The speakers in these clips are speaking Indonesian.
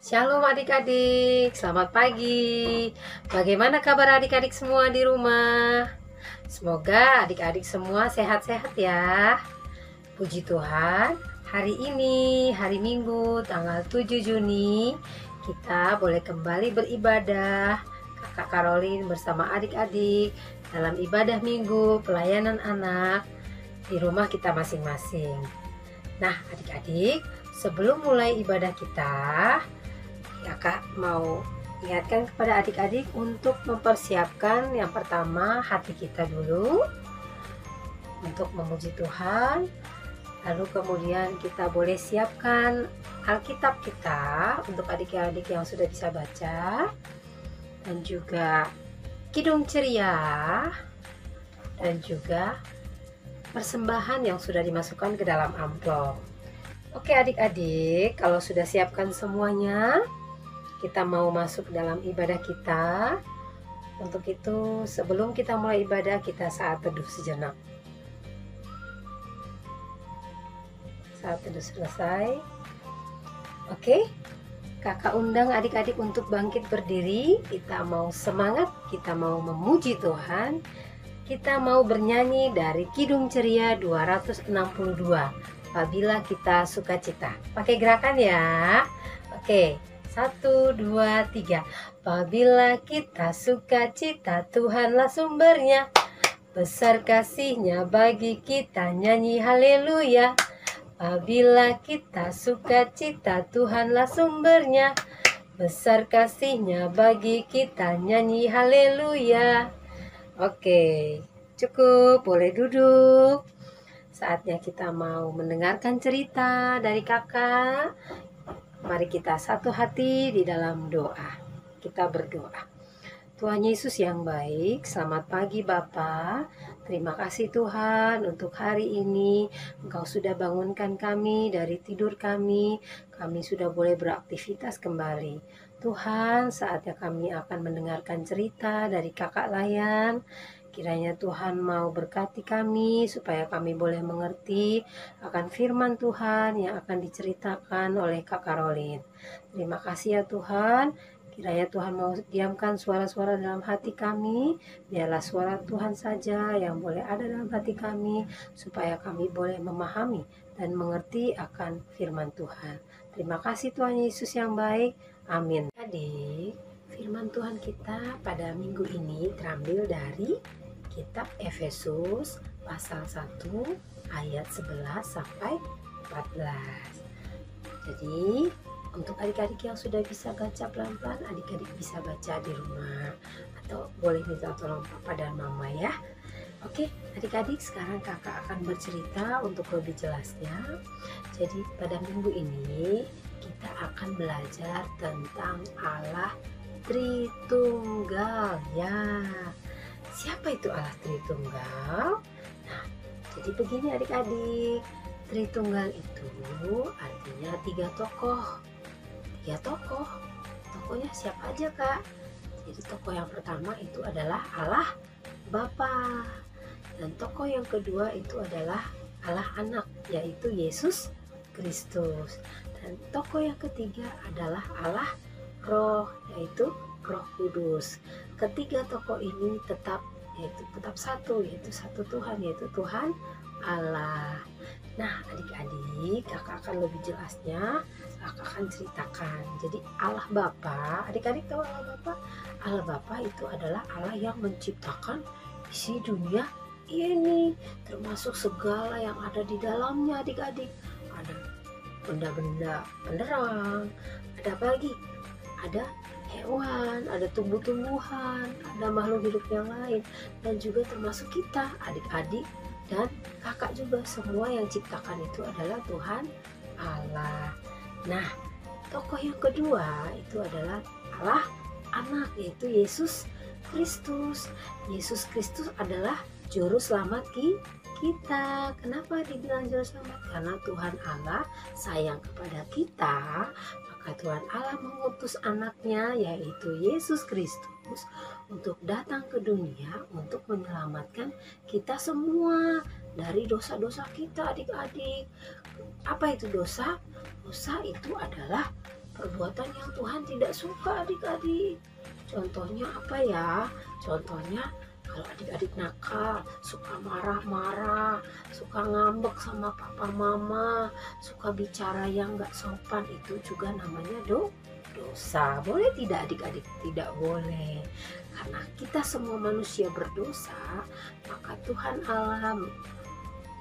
Shalom adik-adik, selamat pagi. Bagaimana kabar adik-adik semua di rumah? Semoga adik-adik semua sehat-sehat ya. Puji Tuhan, hari ini hari Minggu tanggal 7 Juni kita boleh kembali beribadah. Kakak Karolin bersama adik-adik dalam ibadah minggu pelayanan anak di rumah kita masing-masing. Nah adik-adik, sebelum mulai ibadah kita, Kakak mau ingatkan kepada adik-adik untuk mempersiapkan yang pertama hati kita dulu untuk memuji Tuhan. Lalu kemudian kita boleh siapkan Alkitab kita untuk adik-adik yang sudah bisa baca, dan juga kidung ceria, dan juga persembahan yang sudah dimasukkan ke dalam amplop. Oke adik-adik, kalau sudah siapkan semuanya, kita mau masuk dalam ibadah kita. Untuk itu, sebelum kita mulai ibadah, kita saat teduh sejenak. Saat teduh selesai. Oke, kakak undang adik-adik untuk bangkit berdiri. Kita mau semangat, kita mau memuji Tuhan. Kita mau bernyanyi dari Kidung Ceria 262. Apabila kita sukacita. Pakai gerakan ya. Oke. 1, 2, 3. Apabila kita sukacita, Tuhanlah sumbernya. Besar kasih-Nya bagi kita, nyanyi haleluya. Apabila kita sukacita, Tuhanlah sumbernya. Besar kasih-Nya bagi kita, nyanyi haleluya. Oke, cukup, boleh duduk. Saatnya kita mau mendengarkan cerita dari kakak. Mari kita satu hati di dalam doa. Kita berdoa. Tuhan Yesus yang baik, selamat pagi Bapa. Terima kasih Tuhan untuk hari ini. Engkau sudah bangunkan kami dari tidur kami. Kami sudah boleh beraktivitas kembali. Tuhan, saatnya kami akan mendengarkan cerita dari Kakak Layan. Kiranya Tuhan mau berkati kami supaya kami boleh mengerti akan firman Tuhan yang akan diceritakan oleh Kak Karolin. Terima kasih ya Tuhan. Kiranya Tuhan mau diamkan suara-suara dalam hati kami. Biarlah suara Tuhan saja yang boleh ada dalam hati kami supaya kami boleh memahami dan mengerti akan firman Tuhan. Terima kasih Tuhan Yesus yang baik. Amin. Adik, firman Tuhan kita pada minggu ini terambil dari Kitab Efesus pasal 1 ayat 11 sampai 14. Jadi untuk adik-adik yang sudah bisa baca pelan-pelan, adik-adik bisa baca di rumah atau boleh minta tolong papa dan mama ya. Oke adik-adik, sekarang kakak akan bercerita untuk lebih jelasnya. Jadi pada minggu ini kita akan belajar tentang Allah Tritunggal ya. Siapa itu Allah Tritunggal? Nah, jadi begini adik-adik, Tritunggal itu artinya 3 tokoh. 3 tokoh. Tokohnya siapa aja kak? Jadi tokoh yang pertama itu adalah Allah Bapa. Dan tokoh yang kedua itu adalah Allah Anak, yaitu Yesus Kristus. Dan tokoh yang ketiga adalah Allah Roh, yaitu Roh Kudus. Ketiga tokoh ini tetap satu, yaitu satu Tuhan, yaitu Tuhan Allah. Nah adik-adik, kakak akan lebih jelasnya, kakak akan ceritakan. Jadi Allah Bapa, adik-adik tahu Allah Bapa? Allah Bapa itu adalah Allah yang menciptakan isi dunia ini, termasuk segala yang ada di dalamnya adik-adik. Ada benda-benda penerang, ada apa lagi? Ada hewan, ada tumbuh-tumbuhan, ada makhluk hidup yang lain, dan juga termasuk kita, adik-adik dan kakak juga. Semua yang ciptakan itu adalah Tuhan Allah. Nah, tokoh yang kedua itu adalah Allah Anak, yaitu Yesus Kristus. Yesus Kristus adalah juru selamat kita. Kenapa dibilang juru selamat? Karena Tuhan Allah sayang kepada kita. Maka Tuhan Allah mengutus anaknya, yaitu Yesus Kristus, untuk datang ke dunia untuk menyelamatkan kita semua dari dosa-dosa kita adik-adik. Apa itu dosa? Dosa itu adalah perbuatan yang Tuhan tidak suka adik-adik. Contohnya apa ya? Contohnya kalau adik-adik nakal, suka marah-marah, suka ngambek sama papa mama, suka bicara yang gak sopan, itu juga namanya dosa. Boleh tidak adik-adik? Tidak boleh. Karena kita semua manusia berdosa, maka Tuhan Allah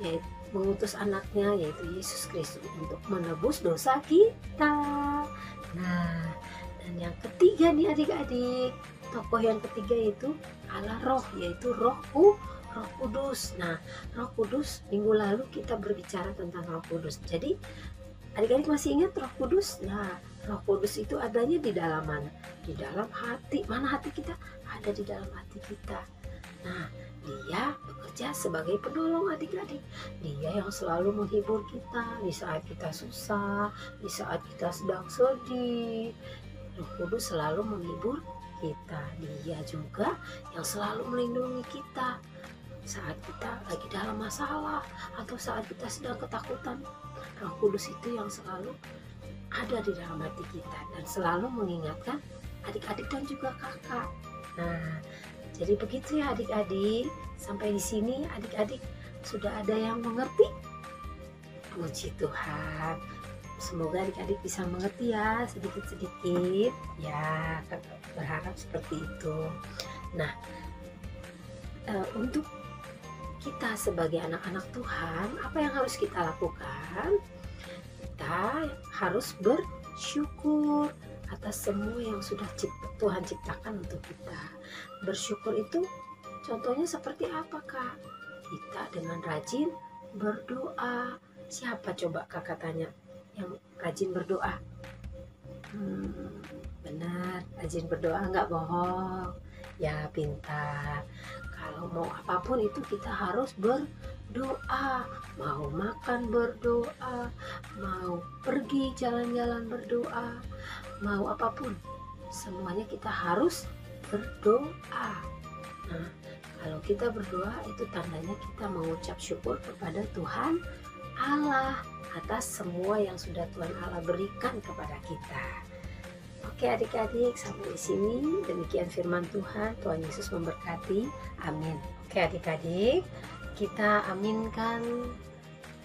yaitu mengutus anaknya yaitu Yesus Kristus untuk menebus dosa kita. Nah, dan yang ketiga nih adik-adik, tokoh yang ketiga yaitu Allah Roh, yaitu Roh Kudus. Nah, Roh Kudus minggu lalu kita berbicara tentang Roh Kudus. Jadi adik-adik masih ingat Roh Kudus? Nah, Roh Kudus itu adanya di dalam mana? Di dalam hati. Mana hati kita? Ada di dalam hati kita. Nah, dia bekerja sebagai penolong adik-adik. Dia yang selalu menghibur kita di saat kita susah, di saat kita sedang sedih. Roh Kudus selalu menghibur kita. Dia juga yang selalu melindungi kita saat kita lagi dalam masalah atau saat kita sedang ketakutan. Roh Kudus itu yang selalu ada di dalam hati kita dan selalu mengingatkan adik-adik dan juga kakak. Nah, jadi begitu ya adik-adik. Sampai di sini adik-adik sudah ada yang mengerti? Puji Tuhan. Semoga adik-adik bisa mengerti ya, sedikit-sedikit. Ya, kakak berharap seperti itu. Nah, untuk kita sebagai anak-anak Tuhan, apa yang harus kita lakukan? Kita harus bersyukur atas semua yang sudah Tuhan ciptakan untuk kita. Bersyukur itu contohnya seperti apa, Kak? Kita dengan rajin berdoa. Siapa coba kakak tanya yang rajin berdoa? Benar, rajin berdoa, nggak bohong. Ya, pintar. Kalau mau apapun itu kita harus berdoa. Mau makan berdoa, mau pergi jalan-jalan berdoa, mau apapun, semuanya kita harus berdoa. Nah, kalau kita berdoa itu tandanya kita mengucap syukur kepada Tuhan Allah atas semua yang sudah Tuhan Allah berikan kepada kita. Oke adik-adik, sampai di sini demikian firman Tuhan. Tuhan Yesus memberkati. Amin. Oke adik-adik, kita aminkan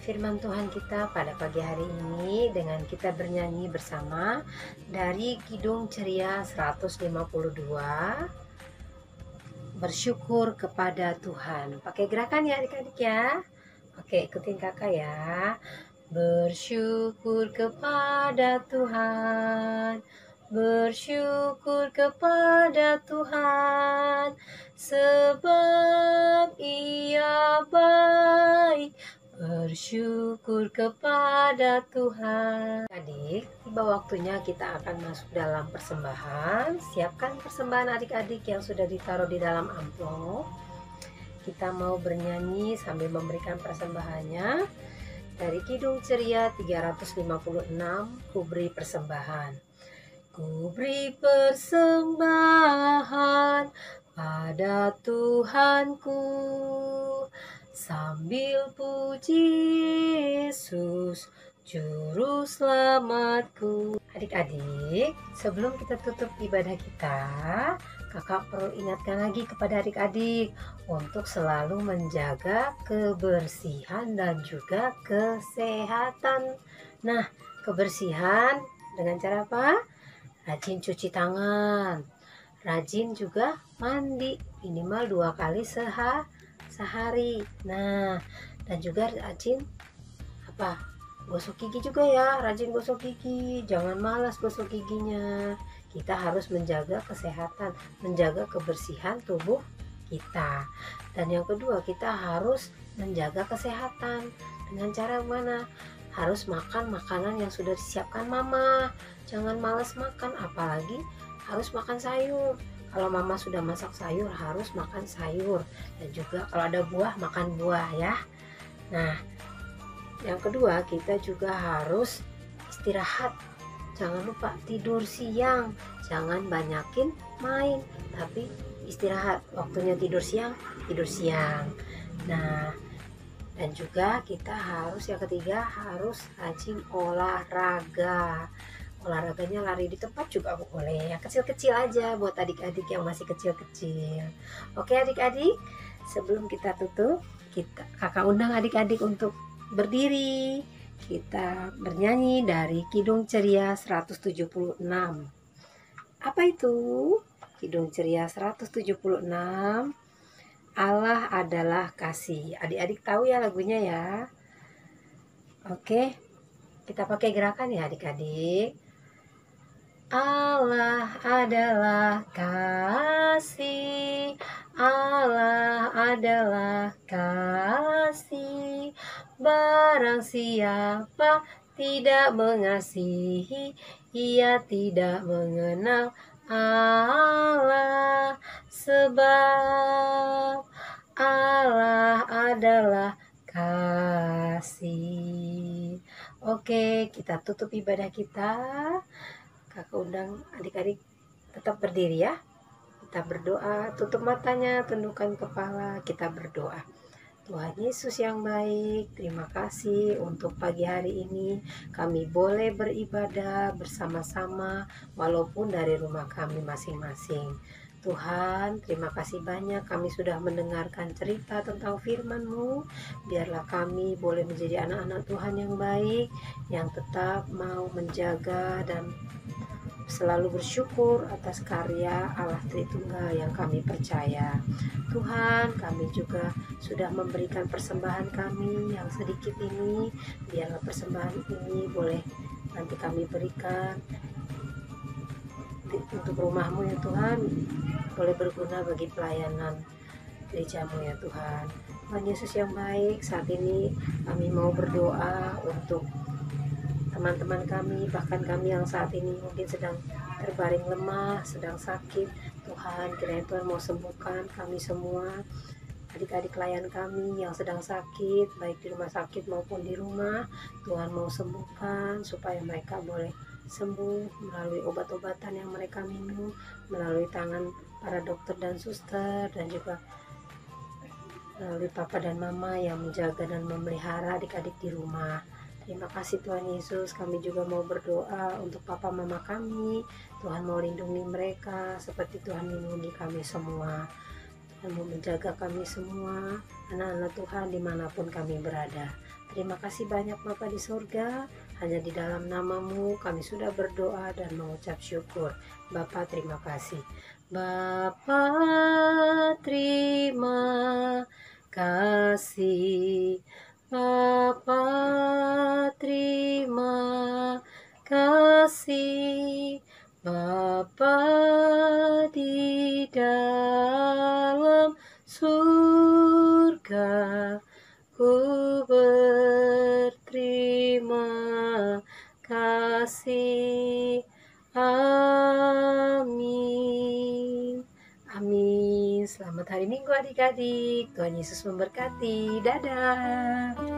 firman Tuhan kita pada pagi hari ini dengan kita bernyanyi bersama dari Kidung Ceria 152. Bersyukur kepada Tuhan. Pakai gerakan ya adik-adik ya. Oke, ikutin kakak ya. Bersyukur kepada Tuhan. Bersyukur kepada Tuhan, sebab Ia baik. Bersyukur kepada Tuhan. Adik, tiba waktunya kita akan masuk dalam persembahan. Siapkan persembahan adik-adik yang sudah ditaruh di dalam amplop. Kita mau bernyanyi sambil memberikan persembahannya. Dari Kidung Ceria 356, ku beri persembahan. Ku beri persembahan pada Tuhanku, sambil puji Yesus Juru Selamatku. Adik-adik, sebelum kita tutup ibadah kita, kakak perlu ingatkan lagi kepada adik-adik untuk selalu menjaga kebersihan dan juga kesehatan. Nah, kebersihan dengan cara apa? Rajin cuci tangan, rajin juga mandi minimal 2 kali sehari. Nah, dan juga rajin apa? Gosok gigi juga ya, rajin gosok gigi. Jangan malas gosok giginya. Kita harus menjaga kesehatan, menjaga kebersihan tubuh kita. Dan yang kedua, kita harus menjaga kesehatan. Dengan cara mana? Harus makan makanan yang sudah disiapkan mama. Jangan malas makan, apalagi harus makan sayur. Kalau mama sudah masak sayur, harus makan sayur. Dan juga kalau ada buah, makan buah ya. Nah, yang kedua, kita juga harus istirahat. Jangan lupa tidur siang. Jangan banyakin main, tapi istirahat. Waktunya tidur siang, tidur siang. Nah, dan juga kita harus yang ketiga harus rajin olahraga. Olahraganya lari di tempat juga boleh, yang kecil-kecil aja buat adik-adik yang masih kecil-kecil. Oke adik-adik, sebelum kita tutup, kakak undang adik-adik untuk berdiri. Kita bernyanyi dari Kidung Ceria 176. Apa itu? Kidung Ceria 176. Allah adalah kasih. Adik-adik tahu ya lagunya ya? Oke, kita pakai gerakan ya adik-adik. Allah adalah kasih, Allah adalah kasih. Barang siapa tidak mengasihi, ia tidak mengenal Allah. Sebab Allah adalah kasih. Oke, kita tutup ibadah kita. Kakak undang adik-adik tetap berdiri ya. Kita berdoa, tutup matanya, tundukkan kepala, kita berdoa. Tuhan Yesus yang baik, terima kasih untuk pagi hari ini kami boleh beribadah bersama-sama walaupun dari rumah kami masing-masing. Tuhan, terima kasih banyak kami sudah mendengarkan cerita tentang firman-Mu. Biarlah kami boleh menjadi anak-anak Tuhan yang baik, yang tetap mau menjaga dan selalu bersyukur atas karya Allah Tritunggal yang kami percaya. Tuhan, kami juga sudah memberikan persembahan kami yang sedikit ini. Biarlah persembahan ini boleh nanti kami berikan untuk rumah-Mu ya Tuhan, boleh berguna bagi pelayanan gereja-Mu ya Tuhan. Tuhan Yesus yang baik, saat ini kami mau berdoa untuk teman-teman kami, bahkan kami yang saat ini mungkin sedang terbaring lemah, sedang sakit. Tuhan, kiranya Tuhan mau sembuhkan kami semua, adik-adik klien kami yang sedang sakit, baik di rumah sakit maupun di rumah. Tuhan mau sembuhkan supaya mereka boleh sembuh melalui obat-obatan yang mereka minum, melalui tangan para dokter dan suster, dan juga melalui papa dan mama yang menjaga dan memelihara adik-adik di rumah. Terima kasih Tuhan Yesus, kami juga mau berdoa untuk papa mama kami. Tuhan mau lindungi mereka seperti Tuhan lindungi kami semua. Tuhan mau menjaga kami semua, anak-anak Tuhan dimanapun kami berada. Terima kasih banyak Bapa di surga, hanya di dalam nama-Mu kami sudah berdoa dan mengucap syukur. Bapa terima kasih. Bapa terima kasih. Bapa terima kasih. Bapa di dalam surga, ku berterima kasih. Amin. Amin. Selamat hari Minggu adik-adik. Tuhan Yesus memberkati. Dadah.